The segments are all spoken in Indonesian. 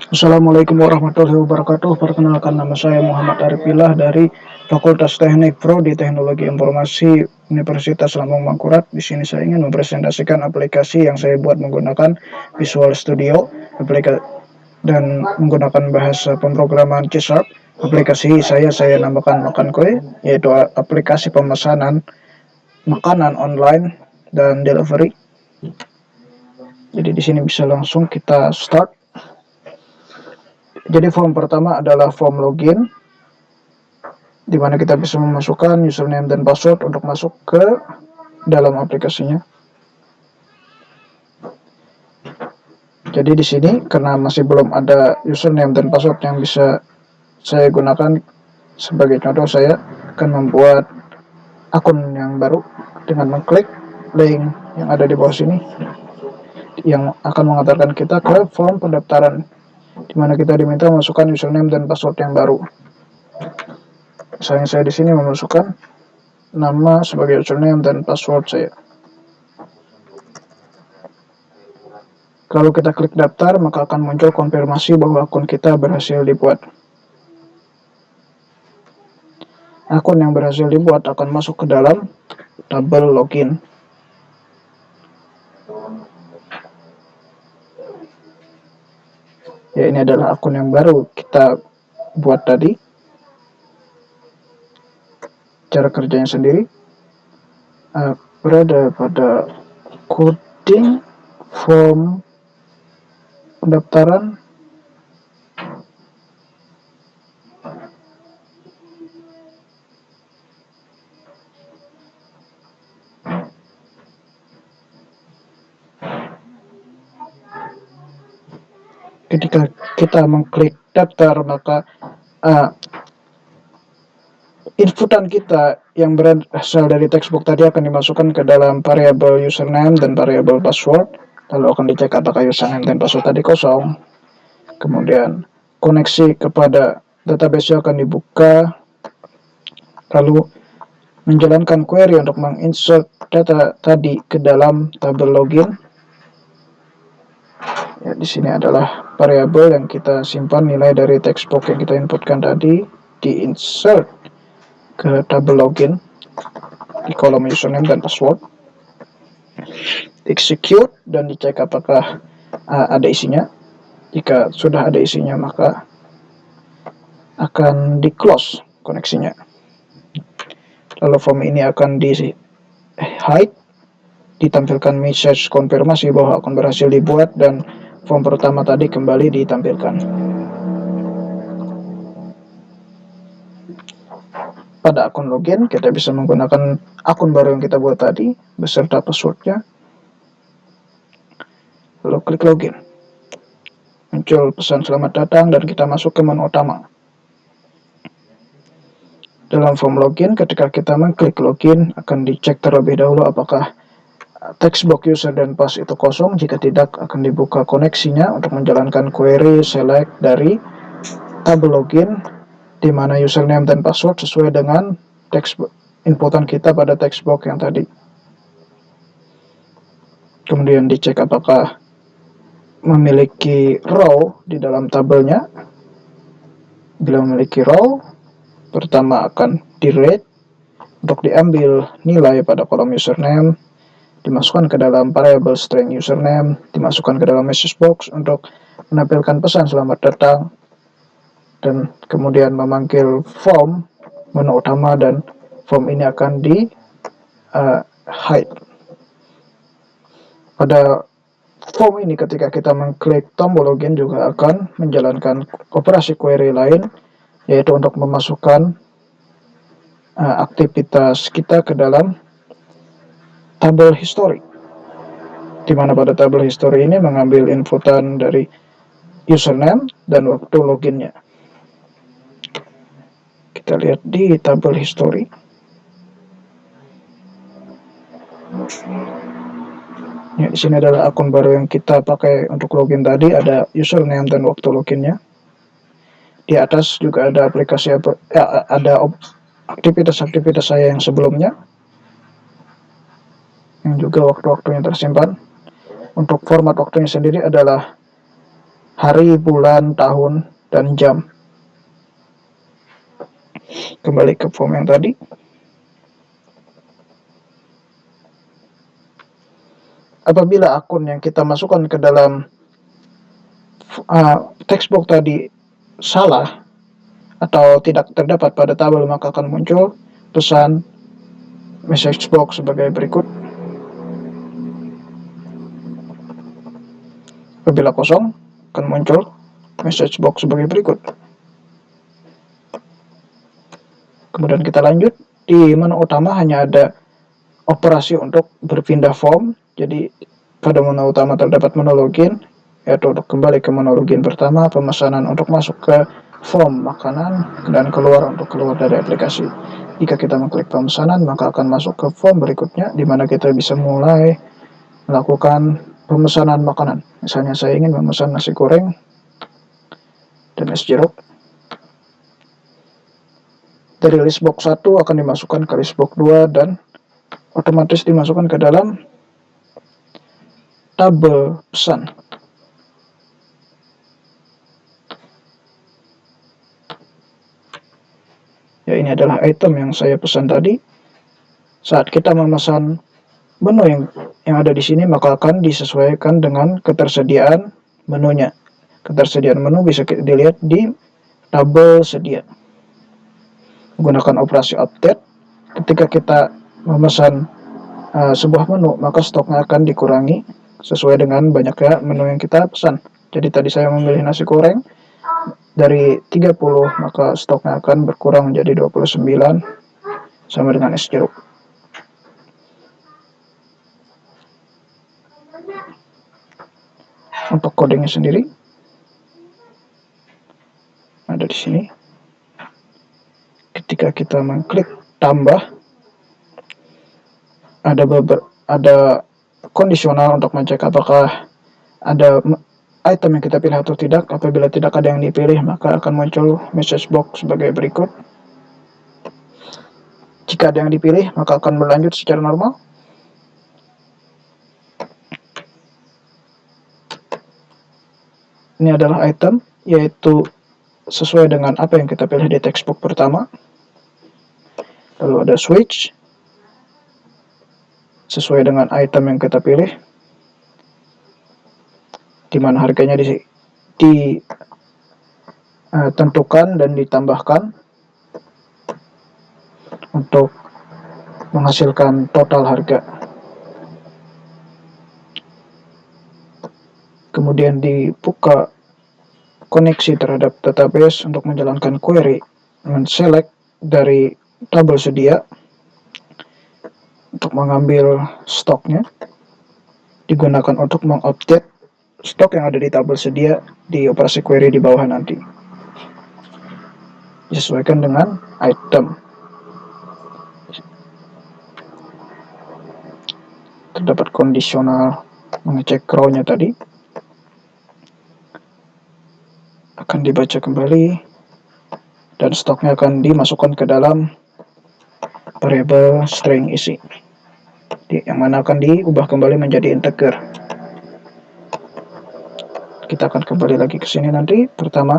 Assalamualaikum warahmatullahi wabarakatuh. Perkenalkan, nama saya Muhammad Arifillah dari Fakultas Teknik Prodi Teknologi Informasi Universitas Lambung Mangkurat. Di sini saya ingin mempresentasikan aplikasi yang saya buat menggunakan Visual Studio dan menggunakan bahasa pemrograman C#. Aplikasi saya namakan Makan Kue, yaitu aplikasi pemesanan makanan online dan delivery. Jadi di sini bisa langsung kita start. Jadi form pertama adalah form login, di mana kita bisa memasukkan username dan password untuk masuk ke dalam aplikasinya. Jadi di sini karena masih belum ada username dan password yang bisa saya gunakan, sebagai contoh saya akan membuat akun yang baru dengan mengklik link yang ada di bawah sini yang akan mengantarkan kita ke form pendaftaran, di mana kita diminta memasukkan username dan password yang baru. Misalnya saya di sini memasukkan nama sebagai username dan password saya. Kalau kita klik daftar, maka akan muncul konfirmasi bahwa akun kita berhasil dibuat. Akun yang berhasil dibuat akan masuk ke dalam tabel login. Ya, ini adalah akun yang baru kita buat tadi. Cara kerjanya sendiri berada pada coding form pendaftaran. Ketika kita mengklik daftar, maka inputan kita yang berasal dari textbook tadi akan dimasukkan ke dalam variabel username dan variabel password. Lalu akan dicek apakah username dan password tadi kosong. Kemudian koneksi kepada database akan dibuka, lalu menjalankan query untuk menginsert data tadi ke dalam tabel login. Ya, di sini adalah variabel yang kita simpan nilai dari textbook yang kita inputkan tadi, diinsert ke tabel login di kolom username dan password. Execute dan dicek apakah ada isinya. Jika sudah ada isinya, maka akan di close koneksinya. Lalu form ini akan di hide, ditampilkan message konfirmasi bahwa akun berhasil dibuat, dan form pertama tadi kembali ditampilkan. Pada akun login, kita bisa menggunakan akun baru yang kita buat tadi beserta passwordnya. Lalu klik login. Muncul pesan selamat datang dan kita masuk ke menu utama. Dalam form login, ketika kita mengklik login, akan dicek terlebih dahulu apakah textbox user dan pass itu kosong. Jika tidak, akan dibuka koneksinya untuk menjalankan query select dari tabel login, di mana username dan password sesuai dengan inputan kita pada textbox yang tadi. Kemudian dicek apakah memiliki row di dalam tabelnya. Bila memiliki row, pertama akan di-read untuk diambil nilai pada kolom username, dimasukkan ke dalam variable string username, dimasukkan ke dalam message box untuk menampilkan pesan selamat datang, dan kemudian memanggil form menu utama, dan form ini akan di hide. Pada form ini, ketika kita mengklik tombol login, juga akan menjalankan operasi query lain, yaitu untuk memasukkan aktivitas kita ke dalam tabel history, di mana pada tabel history ini mengambil inputan dari username dan waktu loginnya. Kita lihat di tabel history. Ya, di sini adalah akun baru yang kita pakai untuk login tadi, ada username dan waktu loginnya. Di atas juga ada ada aktivitas-aktivitas saya yang sebelumnya, yang juga waktu-waktunya tersimpan. Untuk format waktunya sendiri adalah hari, bulan, tahun, dan jam. Kembali ke form yang tadi. Apabila akun yang kita masukkan ke dalam text box tadi salah atau tidak terdapat pada tabel, maka akan muncul pesan message box sebagai berikut. Apabila kosong, akan muncul message box sebagai berikut. Kemudian kita lanjut. Di menu utama hanya ada operasi untuk berpindah form. Jadi pada menu utama terdapat menu login, yaitu untuk kembali ke menu login pertama, pemesanan untuk masuk ke form makanan, dan keluar untuk keluar dari aplikasi. Jika kita mengklik pemesanan, maka akan masuk ke form berikutnya, di mana kita bisa mulai melakukan pemesanan makanan. Misalnya saya ingin memesan nasi goreng dan es jeruk. Dari list box 1 akan dimasukkan ke list box 2 dan otomatis dimasukkan ke dalam tabel pesan. Ya, ini adalah item yang saya pesan tadi. Saat kita memesan menu yang ada di sini, maka akan disesuaikan dengan ketersediaan menunya. Ketersediaan menu bisa dilihat di tabel sedia. Menggunakan operasi update, ketika kita memesan sebuah menu, maka stoknya akan dikurangi sesuai dengan banyaknya menu yang kita pesan. Jadi tadi saya memilih nasi goreng dari 30, maka stoknya akan berkurang menjadi 29 sama dengan es jeruk. Untuk kodenya sendiri ada di sini. Ketika kita mengklik tambah, ada kondisional untuk mengecek apakah ada item yang kita pilih atau tidak. Apabila tidak ada yang dipilih, maka akan muncul message box sebagai berikut. Jika ada yang dipilih, maka akan berlanjut secara normal. Ini adalah item, yaitu sesuai dengan apa yang kita pilih di textbook pertama. Lalu ada switch, sesuai dengan item yang kita pilih, di mana harganya ditentukan dan ditambahkan untuk menghasilkan total harga. Kemudian dibuka koneksi terhadap database untuk menjalankan query, men-select dari tabel sedia untuk mengambil stoknya, digunakan untuk mengupdate stok yang ada di tabel sedia di operasi query di bawah nanti, disesuaikan dengan item. Terdapat kondisional mengecek row-nya tadi, akan dibaca kembali dan stoknya akan dimasukkan ke dalam variable string isi, yang mana akan diubah kembali menjadi integer. Kita akan kembali lagi ke sini nanti. Pertama,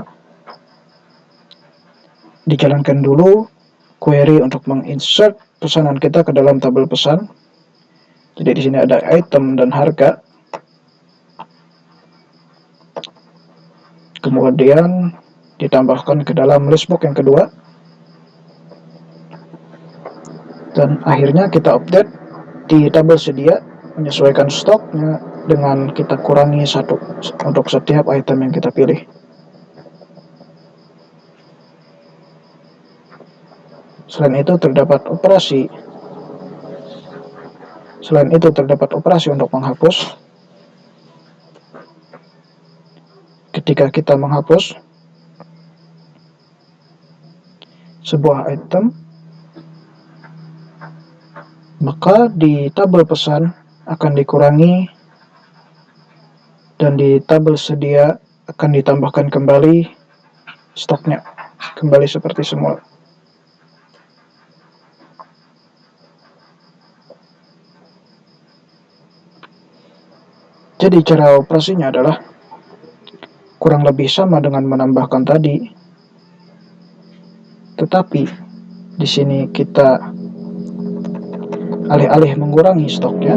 dijalankan dulu query untuk menginsert pesanan kita ke dalam tabel pesan. Jadi di sini ada item dan harga. Kemudian ditambahkan ke dalam list box yang kedua. Dan akhirnya kita update di tabel sedia, menyesuaikan stoknya dengan kita kurangi 1 untuk setiap item yang kita pilih. Selain itu terdapat operasi untuk menghapus. Ketika kita menghapus sebuah item, maka di tabel pesan akan dikurangi dan di tabel sedia akan ditambahkan kembali stoknya, kembali seperti semula. Jadi cara operasinya adalah kurang lebih sama dengan menambahkan tadi, tetapi di sini kita alih-alih mengurangi stoknya,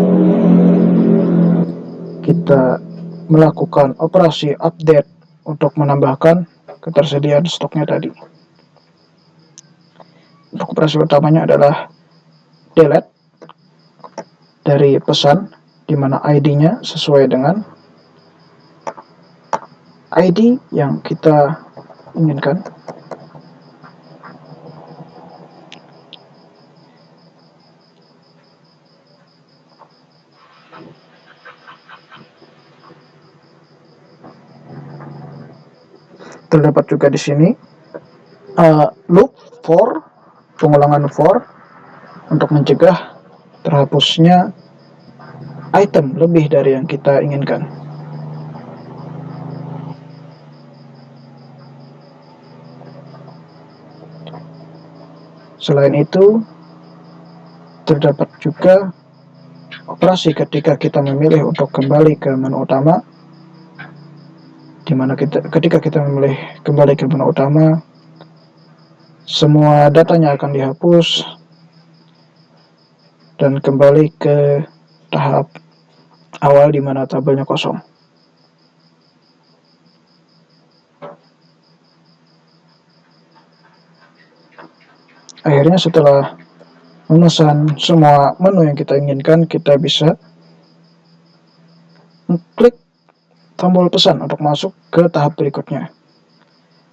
kita melakukan operasi update untuk menambahkan ketersediaan stoknya tadi. Untuk operasi utamanya adalah delete dari pesan, di mana ID-nya sesuai dengan ID yang kita inginkan. Terdapat juga di sini loop for, pengulangan for, untuk mencegah terhapusnya item lebih dari yang kita inginkan. Selain itu, terdapat juga operasi ketika kita memilih untuk kembali ke menu utama, di mana ketika kita memilih kembali ke menu utama, semua datanya akan dihapus dan kembali ke tahap awal di mana tabelnya kosong. Akhirnya setelah memesan semua menu yang kita inginkan, kita bisa klik tombol pesan untuk masuk ke tahap berikutnya,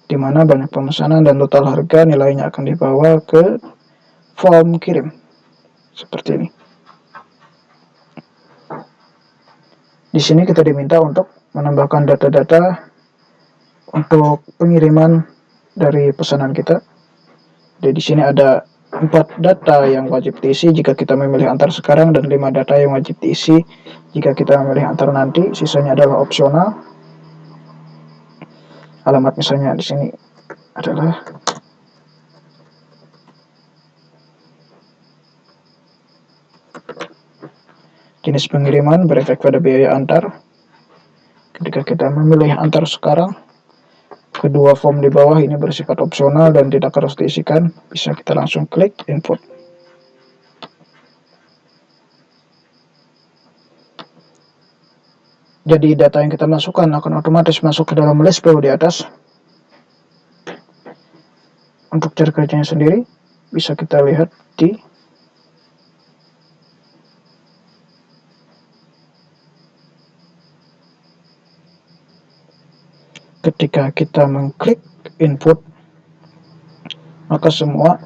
di mana banyak pemesanan dan total harga nilainya akan dibawa ke form kirim seperti ini. Di sini kita diminta untuk menambahkan data-data untuk pengiriman dari pesanan kita. Jadi di sini ada 4 data yang wajib diisi jika kita memilih antar sekarang, dan 5 data yang wajib diisi jika kita memilih antar nanti. Sisanya adalah opsional. Alamat misalnya di sini adalah jenis pengiriman berefek pada biaya antar. Ketika kita memilih antar sekarang, kedua form di bawah ini bersifat opsional dan tidak harus diisikan. Bisa kita langsung klik input. Jadi data yang kita masukkan akan otomatis masuk ke dalam list PO di atas. Untuk cara kerjanya sendiri bisa kita lihat di ketika kita mengklik input, maka semua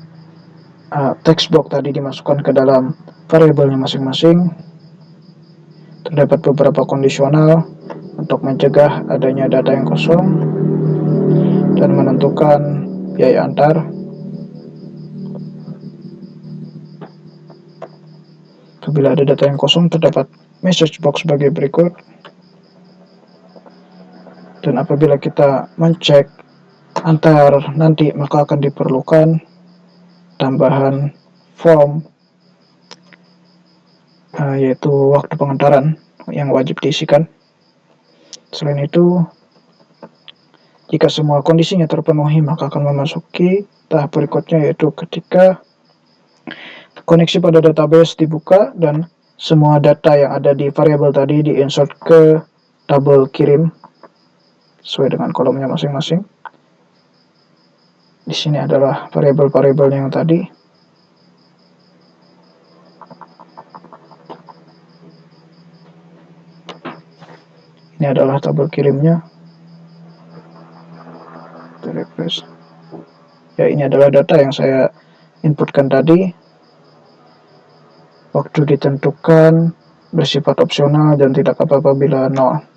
text box tadi dimasukkan ke dalam variabelnya masing-masing. Terdapat beberapa kondisional untuk mencegah adanya data yang kosong dan menentukan biaya antar. Apabila ada data yang kosong, terdapat message box sebagai berikut. Dan apabila kita mencek antar nanti, maka akan diperlukan tambahan form, yaitu waktu pengantaran yang wajib diisikan. Selain itu, jika semua kondisinya terpenuhi, maka akan memasuki tahap berikutnya, yaitu ketika koneksi pada database dibuka dan semua data yang ada di variabel tadi diinsert ke tabel kirim sesuai dengan kolomnya masing-masing. Di sini adalah variabel-variabelnya yang tadi. Ini adalah tabel kirimnya. Refresh. Ya, ini adalah data yang saya inputkan tadi. Waktu ditentukan bersifat opsional dan tidak apa-apa bila 0.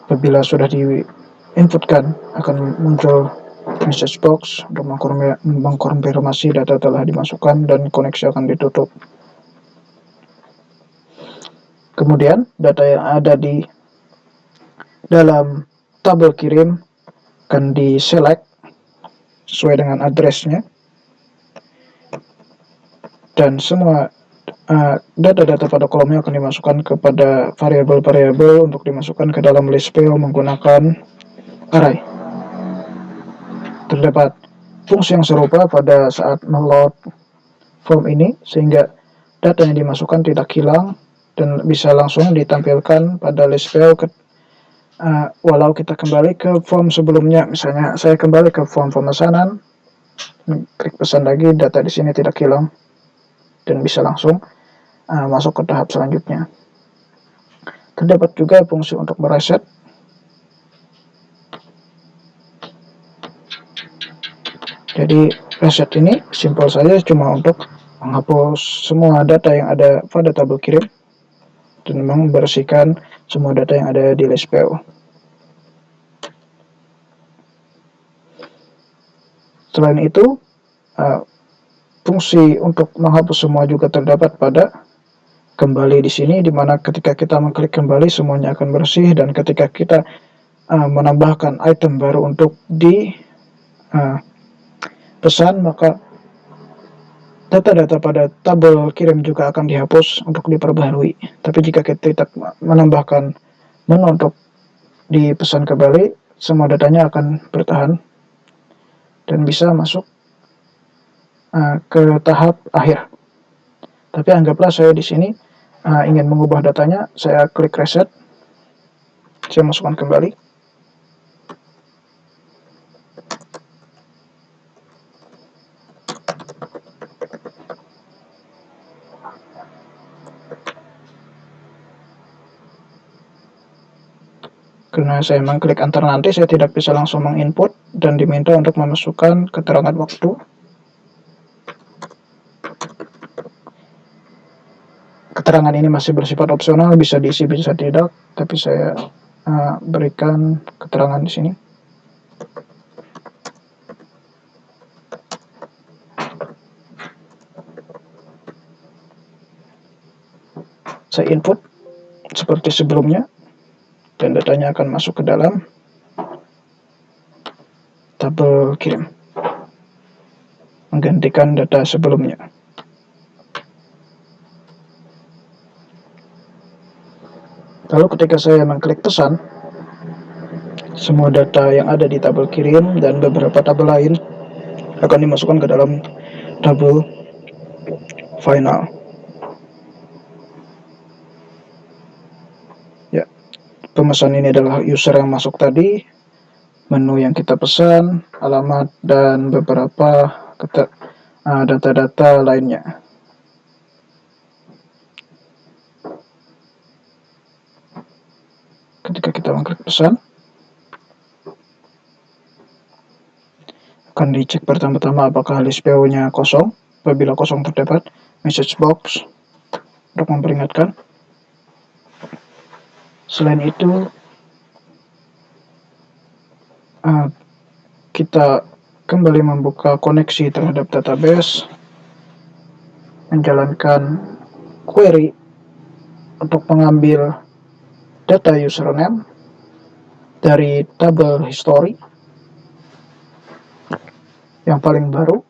Apabila sudah diinputkan, akan muncul message box untuk mengkonfirmasi data telah dimasukkan dan koneksi akan ditutup. Kemudian data yang ada di dalam tabel kirim akan diselect sesuai dengan addressnya, dan semua data-data pada kolomnya akan dimasukkan kepada variabel-variabel untuk dimasukkan ke dalam list view menggunakan array. Terdapat fungsi yang serupa pada saat meload form ini, sehingga data yang dimasukkan tidak hilang dan bisa langsung ditampilkan pada list view walau kita kembali ke form sebelumnya. Misalnya saya kembali ke form pemesanan, klik pesan lagi, data di sini tidak hilang dan bisa langsung masuk ke tahap selanjutnya. Terdapat juga fungsi untuk mereset. Jadi reset ini simpel saja, cuma untuk menghapus semua data yang ada pada tabel kirim dan membersihkan semua data yang ada di list view. Selain itu, fungsi untuk menghapus semua juga terdapat pada kembali di sini, dimana ketika kita mengklik kembali semuanya akan bersih, dan ketika kita menambahkan item baru untuk di pesan, maka data-data pada tabel kirim juga akan dihapus untuk diperbaharui. Tapi jika kita menambahkan menu untuk dipesan kembali, semua datanya akan bertahan dan bisa masuk ke tahap akhir. Tapi anggaplah saya di sini ingin mengubah datanya, saya klik reset, saya masukkan kembali. Karena saya mengklik enter nanti, saya tidak bisa langsung menginput dan diminta untuk memasukkan keterangan waktu. Keterangan ini masih bersifat opsional, bisa diisi bisa tidak, tapi saya berikan keterangan di sini. Saya input seperti sebelumnya dan datanya akan masuk ke dalam tabel kirim, menggantikan data sebelumnya. Lalu ketika saya mengklik pesan, semua data yang ada di tabel kirim dan beberapa tabel lain akan dimasukkan ke dalam tabel final. Ya, pemesan ini adalah user yang masuk tadi, menu yang kita pesan, alamat, dan beberapa data-data lainnya. Ketika kita mengklik pesan, akan dicek pertama-tama apakah list view-nya kosong. Apabila kosong, terdapat message box untuk memperingatkan. Selain itu, kita kembali membuka koneksi terhadap database, menjalankan query untuk mengambil data username dari tabel history yang paling baru,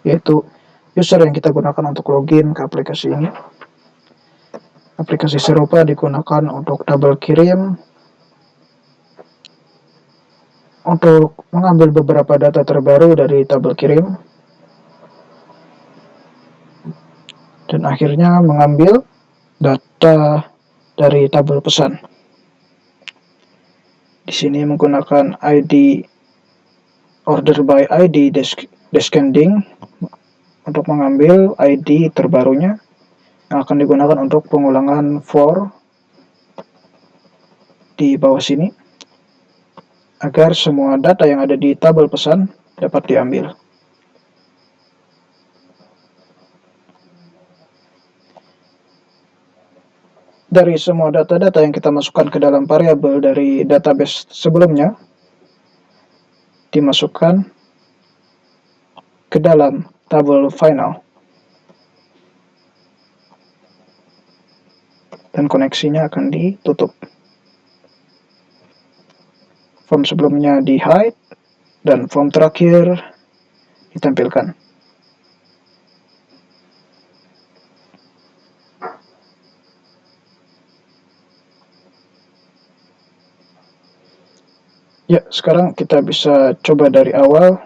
yaitu user yang kita gunakan untuk login ke aplikasi ini. Aplikasi serupa digunakan untuk tabel kirim, untuk mengambil beberapa data terbaru dari tabel kirim, dan akhirnya mengambil data dari tabel pesan. Di sini menggunakan ID order by ID descending untuk mengambil ID terbarunya yang akan digunakan untuk pengulangan for di bawah sini, agar semua data yang ada di tabel pesan dapat diambil. Dari semua data-data yang kita masukkan ke dalam variabel dari database sebelumnya, dimasukkan ke dalam tabel final. Dan koneksinya akan ditutup. Form sebelumnya di hide dan form terakhir ditampilkan. Ya, sekarang kita bisa coba dari awal.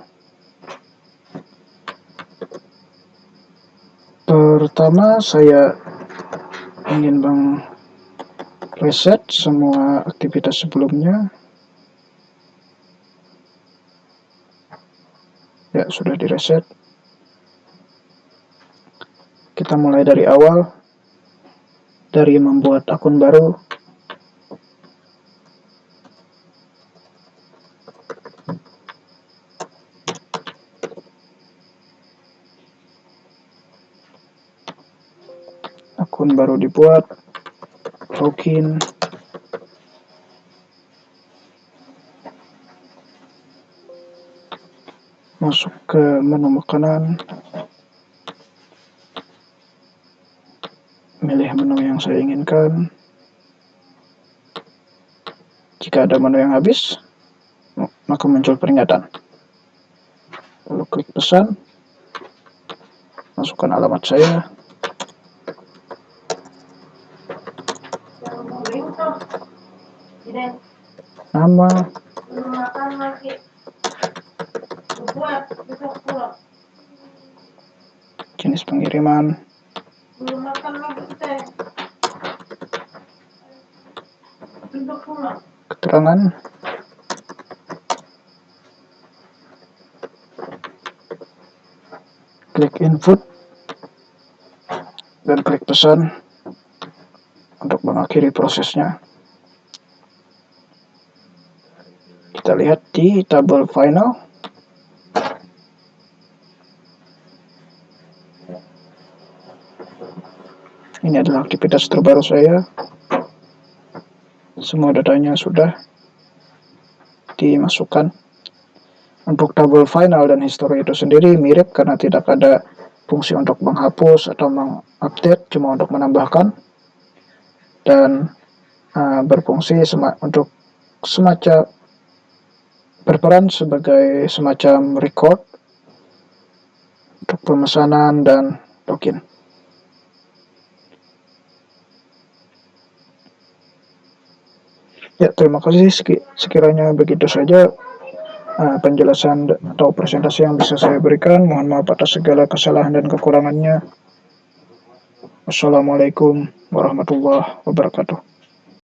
Pertama, saya ingin reset semua aktivitas sebelumnya. Ya, sudah direset. Kita mulai dari awal, dari membuat akun baru. Akun baru dibuat, login, masuk ke menu makanan, milih menu yang saya inginkan. Jika ada menu yang habis, maka muncul peringatan. Lalu klik pesan, masukkan alamat saya, nama, jenis pengiriman, keterangan, klik input, dan klik pesan untuk mengakhiri prosesnya. Kita lihat di tabel final. Ini adalah aktivitas terbaru saya. Semua datanya sudah dimasukkan. Untuk tabel final dan history itu sendiri mirip karena tidak ada fungsi untuk menghapus atau mengupdate, cuma untuk menambahkan, dan berfungsi untuk semacam berperan sebagai semacam record untuk pemesanan dan login. Ya, terima kasih. Sekiranya begitu saja penjelasan atau presentasi yang bisa saya berikan. Mohon maaf atas segala kesalahan dan kekurangannya. Wassalamualaikum warahmatullahi wabarakatuh.